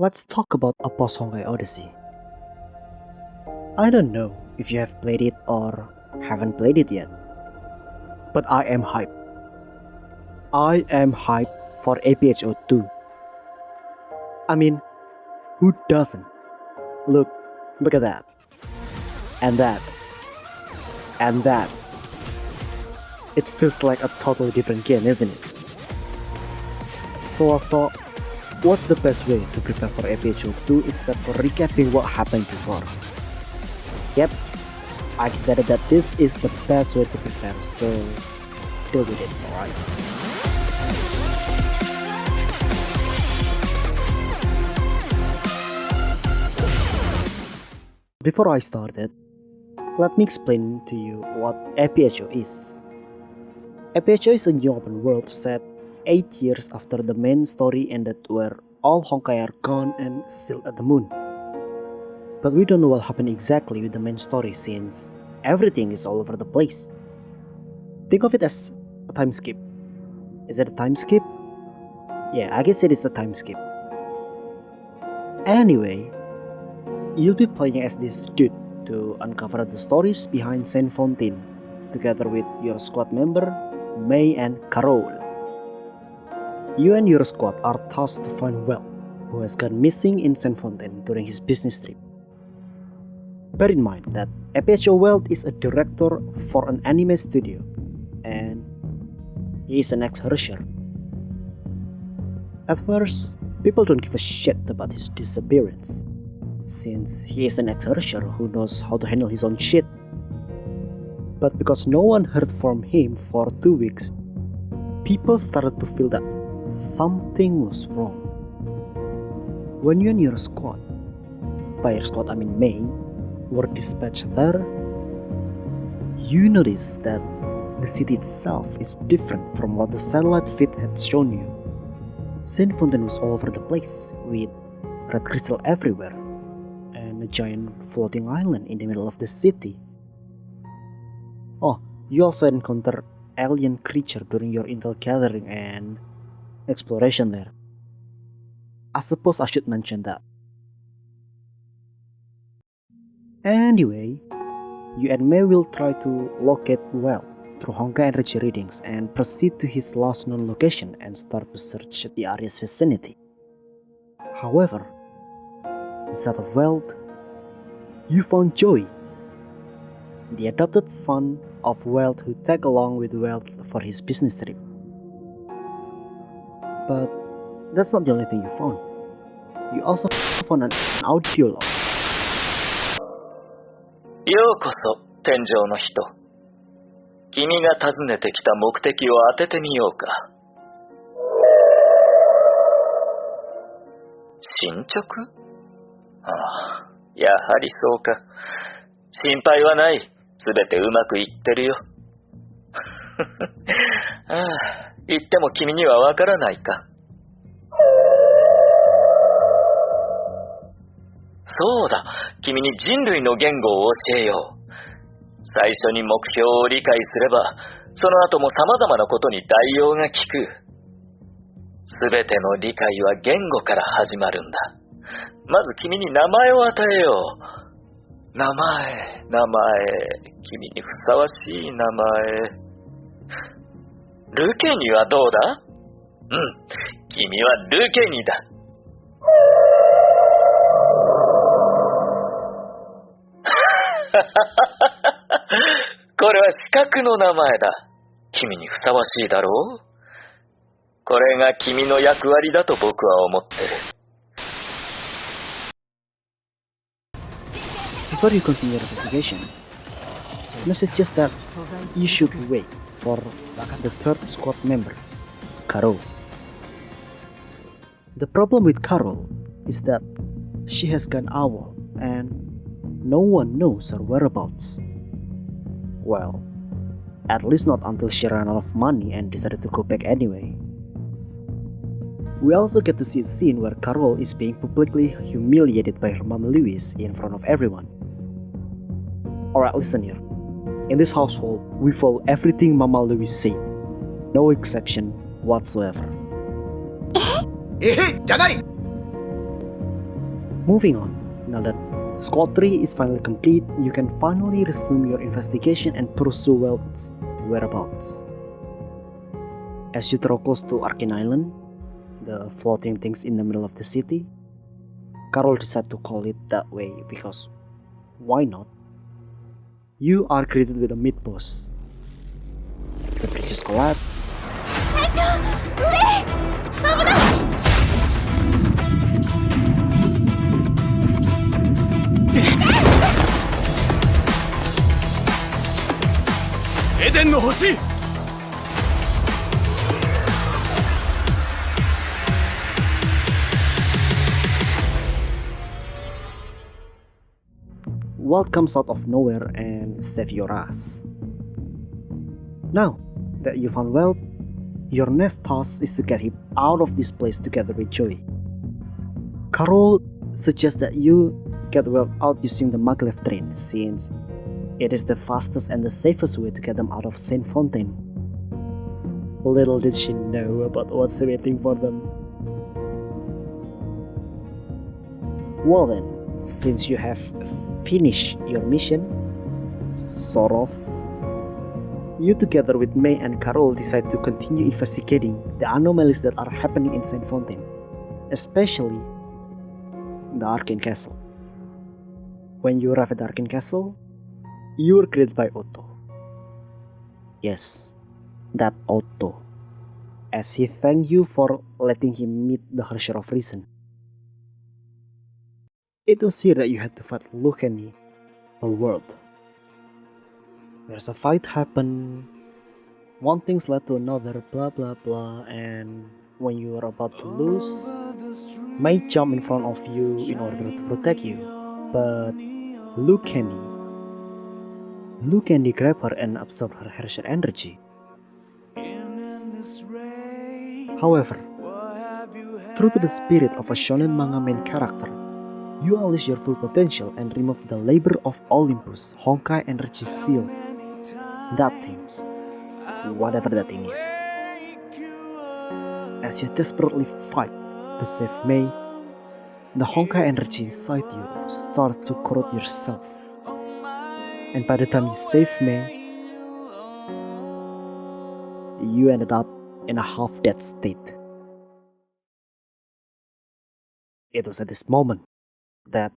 Let's talk about a post-Honkai Odyssey. I don't know if you have played it or haven't played it yet, but I am hyped. I am hyped for APHO 2. I mean, who doesn't? Look at that. And that. And that. It feels like a totally different game, isn't it? So I thought, what's the best way to prepare for APHO 2 except for recapping what happened before? Yep, I decided that this is the best way to prepare, so deal with it, alright? Before I started, let me explain to you what APHO is. APHO is a new open world set 8 years after the main story ended, where all Honkai are gone and still at the moon. But we don't know what happened exactly with the main story since everything is all over the place. Think of it as a time skip. Is it a time skip? Yeah, I guess it is a time skip. Anyway, you'll be playing as this dude to uncover the stories behind Saint Fontaine, together with your squad member, Mei and Carol. You and your squad are tasked to find Welt, who has gone missing in Saint Fontaine during his business trip. Bear in mind that APHO Welt is a director for an anime studio, and he is an ex-Herrscher. At first, people don't give a shit about his disappearance, since he is an ex-Herrscher who knows how to handle his own shit. But because no one heard from him for 2 weeks, people started to feel that something was wrong. When you and your squad, by your squad I mean Mei, were dispatched there, you notice that the city itself is different from what the satellite feed had shown you. Saint Fontaine was all over the place, with red crystal everywhere, and a giant floating island in the middle of the city. Oh, you also encountered alien creature during your intel gathering and exploration there. I suppose I should mention that. Anyway, you and Mei will try to locate Welt through Honkai energy readings and proceed to his last known location and start to search the area's vicinity. However, instead of Welt, you found Joey, the adopted son of Welt who tagged along with Welt for his business trip. But that's not the only thing you found. You also found an audio log. ようこそ天上の人。君が訪ねてきた目的を当ててみようか。進捗？ああ、やはりそうか。心配はない。すべてうまくいってるよ。ああ、言っても君にはわからないか。そうだ、君に人類の言語を教えよう。最初に目標を理解すれば、その後も様々なことに代用が効く。すべての理解は言語から始まるんだ。まず君に名前を与えよう。名前、君にふさわしい名前。ルケニはどうだ？うん、君はルケニだ。これは資格の名前だ。君にふさわしいだろう？これが君の役割だと僕は思ってる。Before you continue your investigation, I suggest that you should wait for the third squad member, Carol. The problem with Carol is that she has gone AWOL and no one knows her whereabouts. Well, at least not until she ran out of money and decided to go back anyway. We also get to see a scene where Carol is being publicly humiliated by her mom Louise in front of everyone. Alright, listen here. In this household, we follow everything Mama Louise said. No exception whatsoever. Moving on, now that Squad 3 is finally complete, you can finally resume your investigation and pursue Welt's whereabouts. As you draw close to Arcane Island, the floating things in the middle of the city, Carol decided to call it that way because why not? You are greeted with a mid-boss. As the bridges collapse, Walt comes out of nowhere and saves your ass. Now that you found Walt, your next task is to get him out of this place together with Joey. Carol suggests that you get Walt out using the maglev train since it is the fastest and the safest way to get them out of Saint Fontaine. Little did she know about what's waiting for them. Well then, since you have finished your mission, sort of, you together with May and Carol decide to continue investigating the anomalies that are happening in Saint Fontaine, especially the Arcane Castle. When you arrive at the Arcane Castle, you are greeted by Otto. Yes, that Otto, as he thanked you for letting him meet the Harsher of Reason. It was here that you had to fight Lucani, the world. There's a fight happen, one thing's led to another, blah blah blah, and when you are about to lose, May jump in front of you in order to protect you, but Lucani grabbed her and absorbed her Harsher energy. However, true to the spirit of a shonen manga main character, you unleash your full potential and remove the labor of Olympus Honkai Energy Seal. That thing, whatever that thing is. As you desperately fight to save May, the Honkai energy inside you starts to corrode yourself. And by the time you save May, you ended up in a half-dead state. It was at this moment that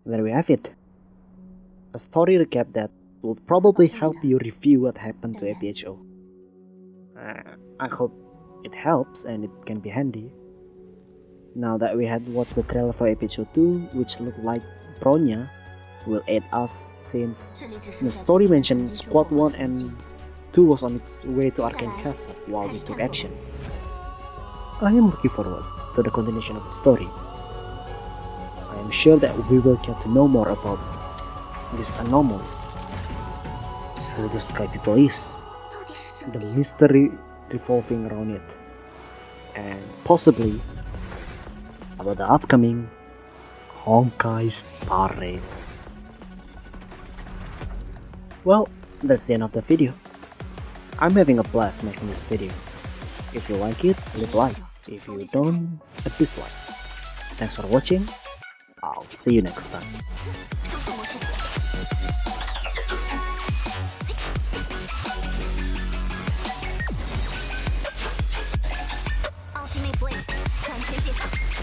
there we have it. A story recap that will probably help you review what happened to APHO. I hope it helps and it can be handy. Now that we had watched the trailer for APHO 2, which looked like Bronyaaaa will aid us since the story mentioned Squad 1 and 2 was on its way to Arcane Castle while we took action. I am looking forward to the continuation of the story. I am sure that we will get to know more about these anomalies, who the Sky People is, the mystery revolving around it, and possibly about the upcoming Honkai Star Raid. Well, that's the end of the video. I'm having a blast making this video. If you like it, leave a like. If you don't, a dislike. Thanks for watching. I'll see you next time. Ultimate Blade. 向前进。